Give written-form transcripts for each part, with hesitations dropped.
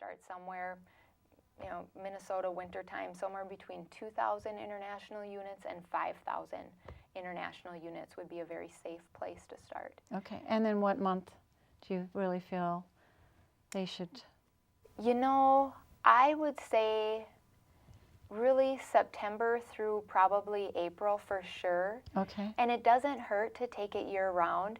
start somewhere, Minnesota wintertime, somewhere between 2,000 international units and 5,000 international units would be a very safe place to start. Okay, and then what month do you really feel they should? I would say really September through probably April for sure. Okay. And it doesn't hurt to take it year round,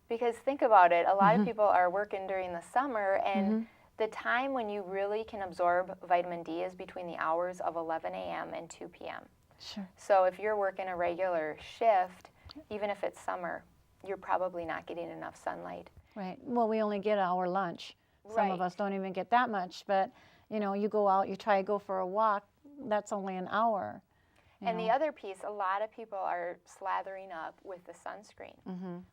because think about it, a lot of people are working during the summer, and the time when you really can absorb vitamin D is between the hours of 11 a.m. and 2 p.m. Sure. So if you're working a regular shift, even if it's summer, you're probably not getting enough sunlight. Right. Well, we only get our lunch. Some Right. of us don't even get that much, but you go out, you try to go for a walk, that's only an hour. And the other piece, a lot of people are slathering up with the sunscreen,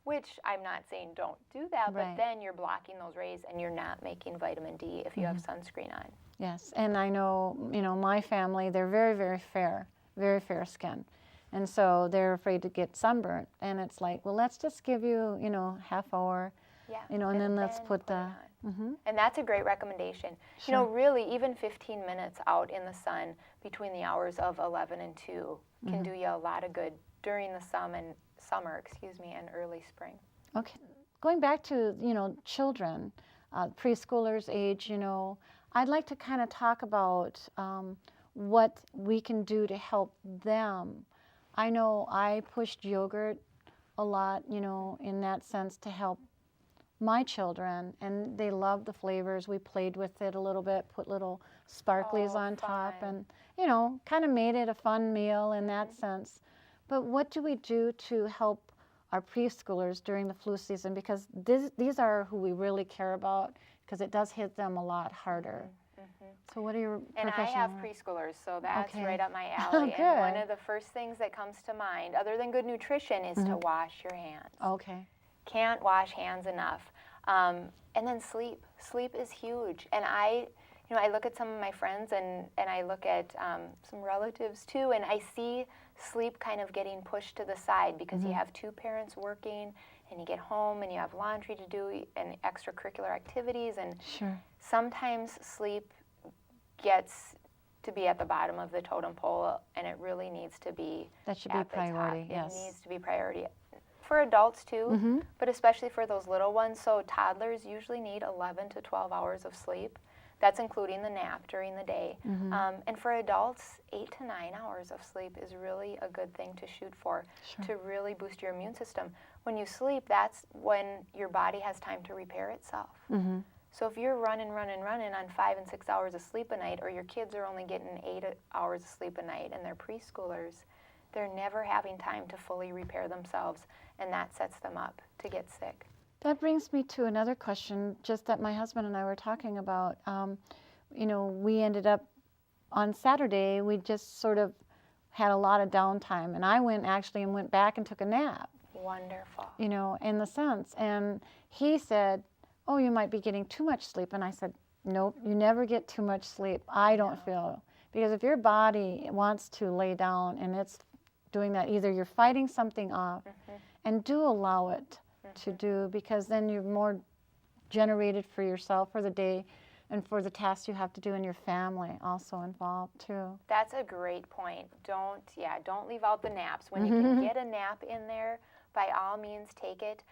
which I'm not saying don't do that, but then you're blocking those rays and you're not making vitamin D if you have sunscreen on. Yes, and I know, my family, they're very, very fair skin. And so they're afraid to get sunburnt. And it's like, well, let's just give you, half hour, and then let's put the... And that's a great recommendation. Sure. Really, even 15 minutes out in the sun between the hours of 11 and 2 can do you a lot of good during the summer, and early spring. Okay. Going back to, children, preschoolers age, I'd like to kind of talk about what we can do to help them. I know I pushed yogurt a lot, in that sense to help my children, and they love the flavors. We played with it a little bit, put little sparklies on top, and kind of made it a fun meal in that sense. But what do we do to help our preschoolers during the flu season? Because these are who we really care about, because it does hit them a lot harder. So what are your And I have preschoolers, so that's right up my alley. Oh, good. And one of the first things that comes to mind, other than good nutrition, is to wash your hands. Okay. Can't wash hands enough. And then sleep. Sleep is huge. And I look at some of my friends and I look at some relatives too, and I see sleep kind of getting pushed to the side because you have two parents working, and you get home and you have laundry to do and extracurricular activities, and sometimes sleep gets to be at the bottom of the totem pole, and it really needs to be that should be priority. Yes. It needs to be priority. For adults too, but especially for those little ones. So toddlers usually need 11 to 12 hours of sleep. That's including the nap during the day. And for adults, 8 to 9 hours of sleep is really a good thing to shoot for to really boost your immune system. When you sleep, that's when your body has time to repair itself. So if you're running on 5 and 6 hours of sleep a night, or your kids are only getting 8 hours of sleep a night and they're preschoolers, they're never having time to fully repair themselves, and that sets them up to get sick. That brings me to another question, just that my husband and I were talking about. We ended up on Saturday, we just sort of had a lot of downtime, and I went back and took a nap. Wonderful. In the sense, and he said, oh, you might be getting too much sleep, and I said, nope, you never get too much sleep. I don't feel, because if your body wants to lay down and it's doing that, either you're fighting something off, and do allow it to do, because then you're more generated for yourself for the day, and for the tasks you have to do in your family also involved too. That's a great point. Don't leave out the naps. When you can get a nap in there, by all means take it.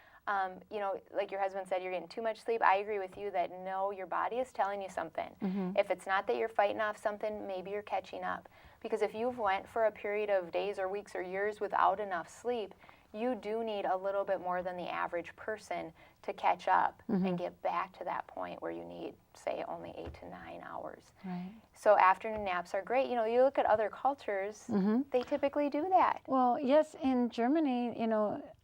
Like your husband said, you're getting too much sleep. I agree with you that no, your body is telling you something. If it's not that you're fighting off something, maybe you're catching up. Because if you've went for a period of days or weeks or years without enough sleep, you do need a little bit more than the average person to catch up and get back to that point where you need, say, only 8 to 9 hours. Right. So afternoon naps are great. You look at other cultures, they typically do that. Well, yes, in Germany,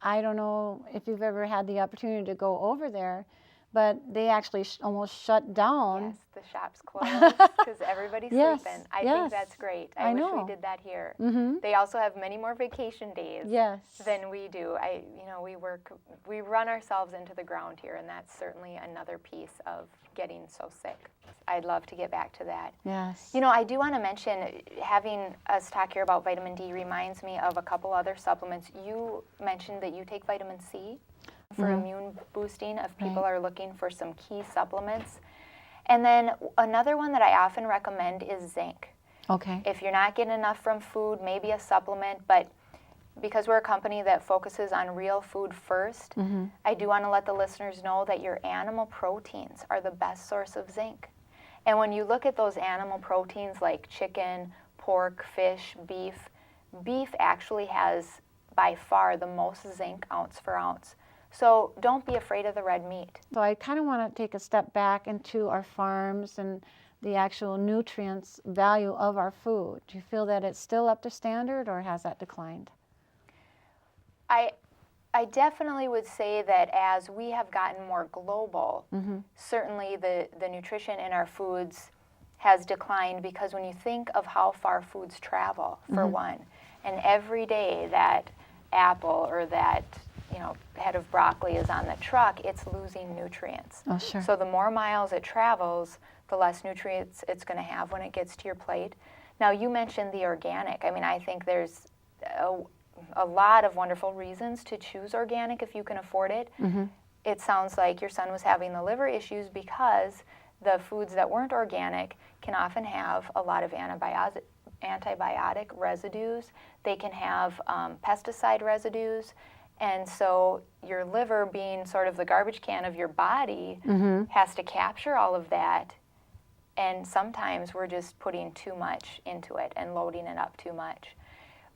I don't know if you've ever had the opportunity to go over there, but they actually almost shut down. Yes, the shops closed because everybody's sleeping. I think that's great. I wish we did that here. They also have many more vacation days than we do. We run ourselves into the ground here, and that's certainly another piece of getting so sick. I'd love to get back to that. Yes. I do want to mention, having us talk here about vitamin D reminds me of a couple other supplements. You mentioned that you take vitamin C for immune boosting if people are looking for some key supplements. And then another one that I often recommend is zinc. Okay. If you're not getting enough from food, maybe a supplement, but because we're a company that focuses on real food first, I do want to let the listeners know that your animal proteins are the best source of zinc. And when you look at those animal proteins like chicken, pork, fish, beef actually has by far the most zinc ounce for ounce. So don't be afraid of the red meat. So I kind of want to take a step back into our farms and the actual nutrients value of our food. Do you feel that it's still up to standard, or has that declined? I definitely would say that as we have gotten more global, certainly the nutrition in our foods has declined, because when you think of how far foods travel, for one, and every day that apple or that head of broccoli is on the truck, it's losing nutrients. Oh, sure. So the more miles it travels, the less nutrients it's going to have when it gets to your plate. Now, you mentioned the organic. I mean, I think there's a lot of wonderful reasons to choose organic if you can afford it. It sounds like your son was having the liver issues because the foods that weren't organic can often have a lot of antibiotic residues. They can have pesticide residues. And so your liver, being sort of the garbage can of your body, has to capture all of that. And sometimes we're just putting too much into it and loading it up too much.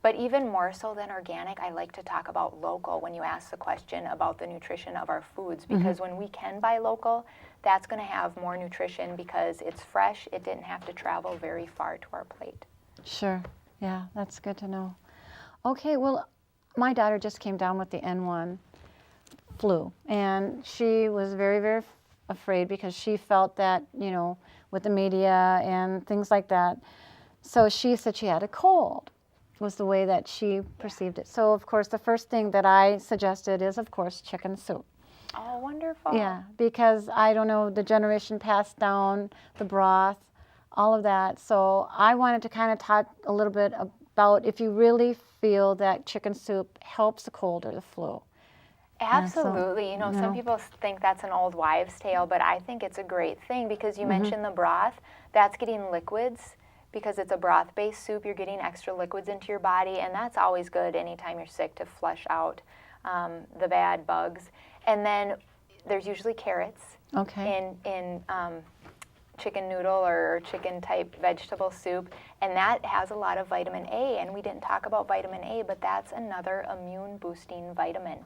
But even more so than organic, I like to talk about local when you ask the question about the nutrition of our foods, because when we can buy local, that's going to have more nutrition because it's fresh. It didn't have to travel very far to our plate. Sure. Yeah, that's good to know. Okay, well, my daughter just came down with the N1 flu, and she was very, very afraid because she felt that, with the media and things like that. So she said she had a cold, was the way that she perceived it. So, of course, the first thing that I suggested is, of course, chicken soup. Oh, wonderful. Yeah, because I don't know, the generation passed down, the broth, all of that. So I wanted to kind of talk a little bit about if you really feel that chicken soup helps the cold or the flu. Absolutely. Some people think that's an old wives' tale, but I think it's a great thing because you mentioned the broth. That's getting liquids. Because it's a broth-based soup, you're getting extra liquids into your body, and that's always good anytime you're sick, to flush out the bad bugs. And then there's usually carrots in chicken noodle or chicken type vegetable soup, and that has a lot of vitamin A. And we didn't talk about vitamin A, but that's another immune boosting vitamin.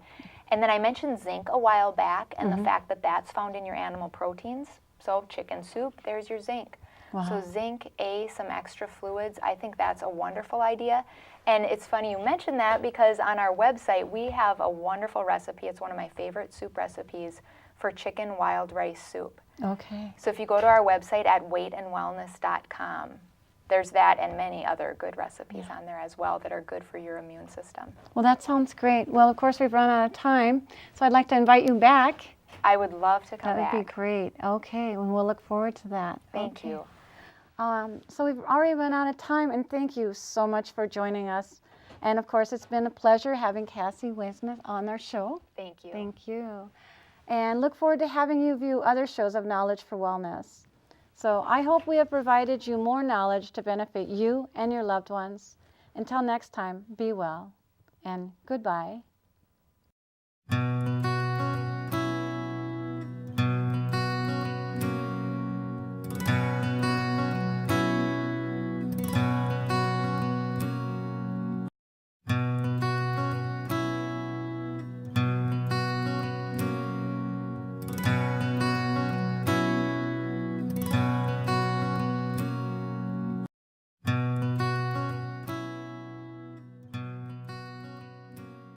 And then I mentioned zinc a while back, and the fact that that's found in your animal proteins. So chicken soup, there's your zinc. Wow. So zinc, A, some extra fluids, I think that's a wonderful idea. And it's funny you mentioned that because on our website we have a wonderful recipe. It's one of my favorite soup recipes for chicken wild rice soup. Okay. So if you go to our website at weightandwellness.com, there's that and many other good recipes on there as well that are good for your immune system. Well, that sounds great. Well, of course, we've run out of time, so I'd like to invite you back. I would love to come back. That would be great. Okay, and we'll look forward to that. Thank you. So we've already run out of time, and thank you so much for joining us. And of course, it's been a pleasure having Cassie Wellness on our show. Thank you. Thank you. And look forward to having you view other shows of Knowledge for Wellness. So I hope we have provided you more knowledge to benefit you and your loved ones. Until next time, be well and goodbye.